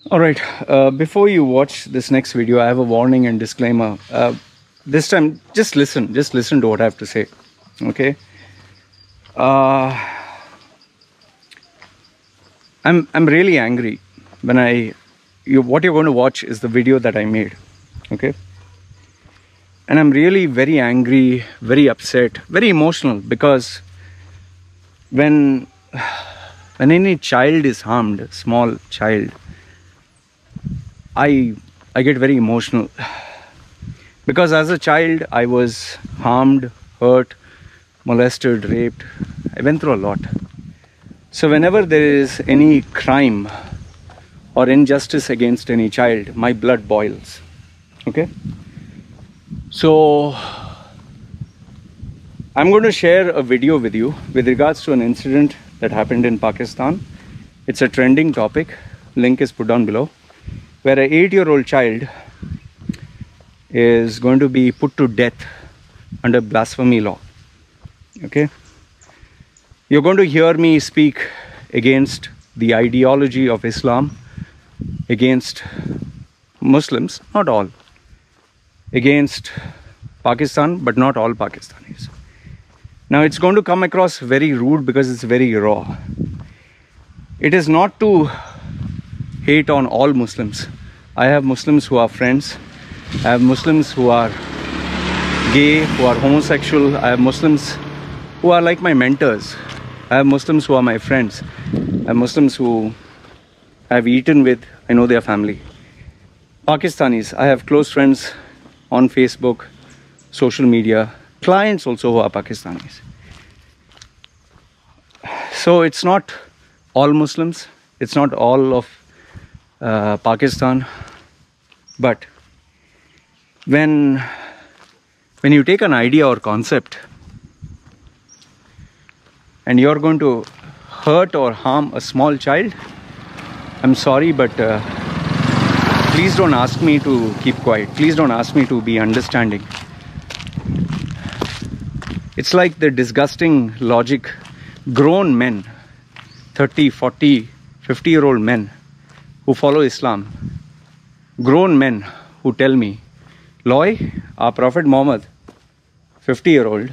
All right, before you watch this next video, I have a warning and disclaimer. This time, just listen to what I have to say, okay? I'm really angry when what you're going to watch is the video that I made, okay? And I'm really very angry, very upset, very emotional, because when any child is harmed, small child, I get very emotional, because as a child I was harmed, hurt, molested, raped. I went through a lot. So whenever there is any crime or injustice against any child, my blood boils, okay? So I'm going to share a video with you with regards to an incident that happened in Pakistan. It's a trending topic. Link is put down below, where an 8-year-old child is going to be put to death under blasphemy law. Okay? You're going to hear me speak against the ideology of Islam, against Muslims, not all, against Pakistan, but not all Pakistanis. Now it's going to come across very rude because it's very raw. It is not to hate on all Muslims. I have Muslims who are friends. I have Muslims who are gay, who are homosexual. I have Muslims who are like my mentors. I have Muslims who are my friends. I have Muslims who I've eaten with. I know their family. Pakistanis, I have close friends on Facebook, social media, clients also who are Pakistanis. So it's not all Muslims. It's not all of Pakistan, but when you take an idea or concept and you're going to hurt or harm a small child, I'm sorry, but please don't ask me to keep quiet. Please don't ask me to be understanding. It's like the disgusting logic. Grown men, 30, 40, 50-year-old men who follow Islam, grown men who tell me, Loy, our Prophet Muhammad, 50-year-old,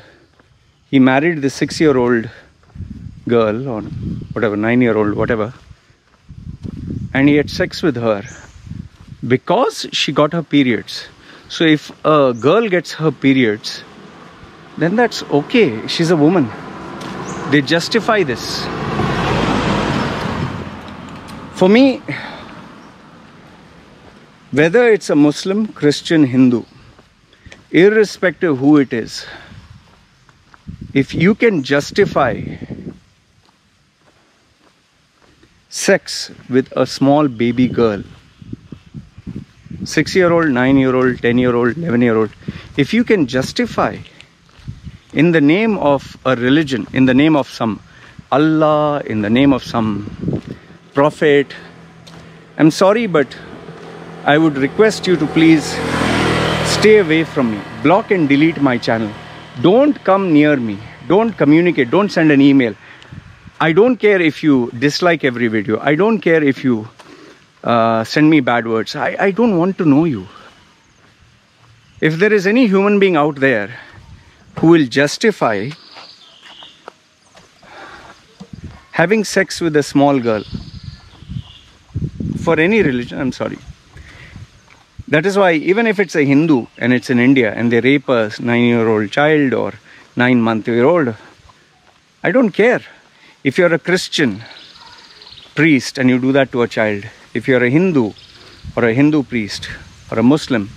he married this 6-year-old girl, or whatever, 9-year-old, whatever, and he had sex with her because she got her periods. So if a girl gets her periods, then that's okay. She's a woman. They justify this. For me, whether it's a Muslim, Christian, Hindu, irrespective who it is, if you can justify sex with a small baby girl, 6-year-old, 9-year-old, 10-year-old, 11-year-old, if you can justify in the name of a religion, in the name of some Allah, in the name of some prophet, I'm sorry, but I would request you to please stay away from me. Block and delete my channel. Don't come near me. Don't communicate. Don't send an email. I don't care if you dislike every video. I don't care if you send me bad words. I don't want to know you. If there is any human being out there who will justify having sex with a small girl for any religion, I'm sorry. That is why even if it's a Hindu and it's in India and they rape a 9-year-old child or 9-month-old, I don't care. If you're a Christian priest and you do that to a child, if you're a Hindu or a Hindu priest or a Muslim,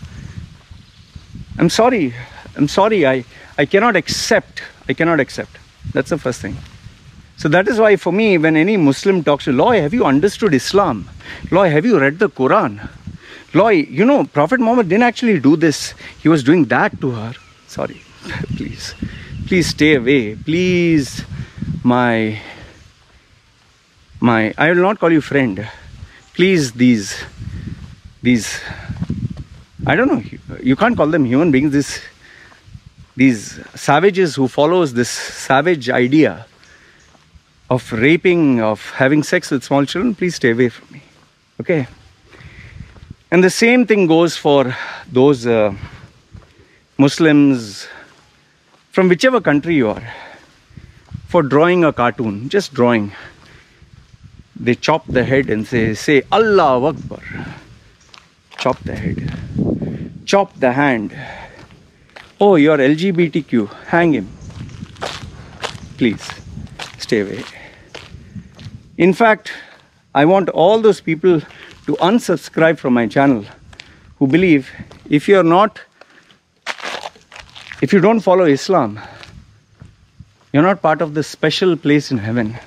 I'm sorry. I cannot accept. That's the first thing. So that is why for me, when any Muslim talks to Loy, have you understood Islam? Loy, have you read the Quran? Loy, you know, Prophet Muhammad didn't actually do this. He was doing that to her. Sorry, please stay away. Please, I will not call you friend. Please, these, I don't know, you can't call them human beings. These savages who follows this savage idea of raping, of having sex with small children, please stay away from me. Okay? And the same thing goes for those Muslims from whichever country you are. For drawing a cartoon, just drawing, they chop the head and say Allahu Akbar. Chop the head. Chop the hand. Oh, you're LGBTQ. Hang him. Please, stay away. In fact, I want all those people to unsubscribe from my channel who believe if you don't follow Islam, you're not part of this special place in heaven.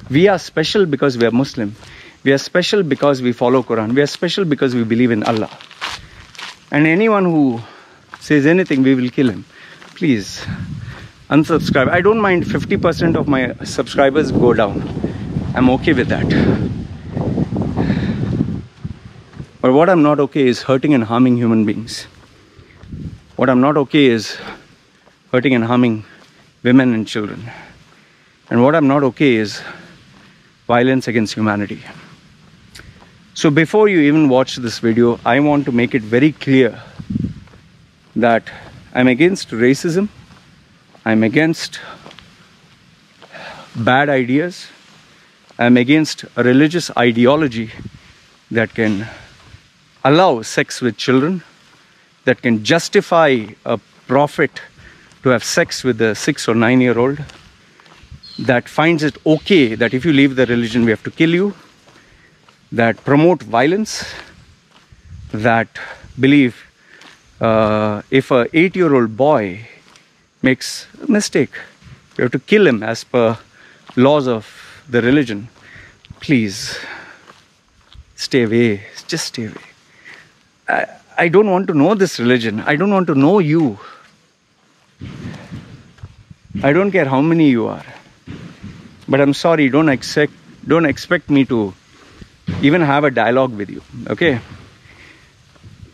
We are special because we are Muslim. We are special because we follow Quran. We are special because we believe in Allah. And anyone who says anything, we will kill him. Please, unsubscribe. I don't mind 50% of my subscribers go down. I'm okay with that. But what I'm not okay is hurting and harming human beings. What I'm not okay is hurting and harming women and children. And what I'm not okay is violence against humanity. So before you even watch this video, I want to make it very clear that I'm against racism. I'm against bad ideas. I'm against a religious ideology that can allow sex with children, that can justify a prophet to have sex with a 6 or 9-year-old, that finds it okay that if you leave the religion we have to kill you, that promote violence, that believe if a 8-year-old boy makes a mistake, we have to kill him as per laws of the religion. Please, stay away. Just stay away. I don't want to know this religion. I don't want to know you. I don't care how many you are. But I'm sorry, don't expect me to even have a dialogue with you. Okay?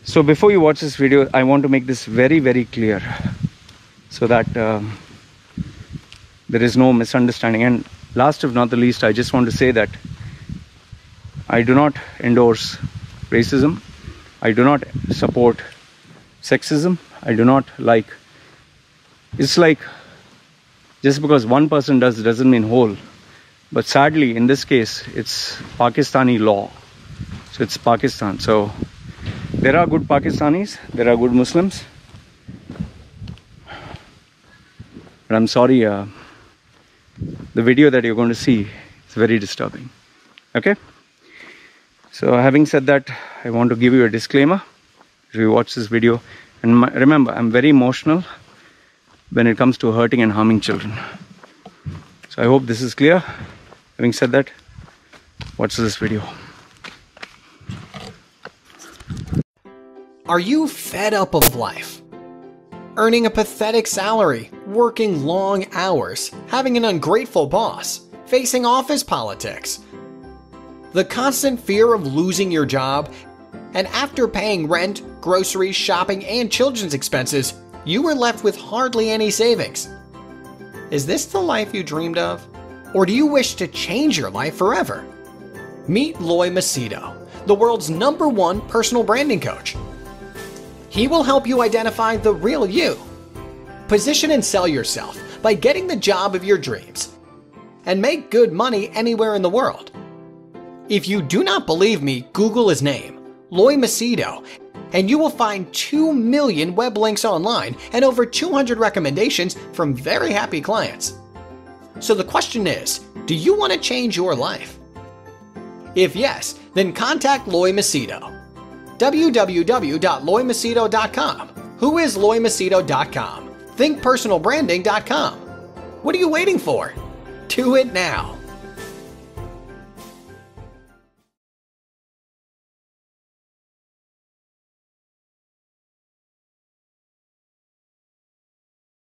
So before you watch this video, I want to make this very, very clear so that there is no misunderstanding. And last if not the least, I just want to say that I do not endorse racism. I do not support sexism. I do not like... It's like just because one person does doesn't mean whole. But sadly, in this case, it's Pakistani law. So it's Pakistan. So there are good Pakistanis, there are good Muslims. But I'm sorry, the video that you're going to see is very disturbing. Okay? So having said that, I want to give you a disclaimer if you watch this video. And remember, I'm very emotional when it comes to hurting and harming children. So I hope this is clear. Having said that, watch this video. Are you fed up of life? Earning a pathetic salary, working long hours, having an ungrateful boss, facing office politics, the constant fear of losing your job, and after paying rent, groceries, shopping, and children's expenses, you were left with hardly any savings. Is this the life you dreamed of? Or do you wish to change your life forever? Meet Loy Macedo, the world's #1 personal branding coach. He will help you identify the real you, position and sell yourself by getting the job of your dreams, and make good money anywhere in the world. If you do not believe me, Google his name, Loy Macedo, and you will find 2 million web links online and over 200 recommendations from very happy clients. So the question is, do you want to change your life? If yes, then contact Loy Macedo. www.loymacedo.com. Who is loymacedo.com? Thinkpersonalbranding.com. What are you waiting for? Do it now.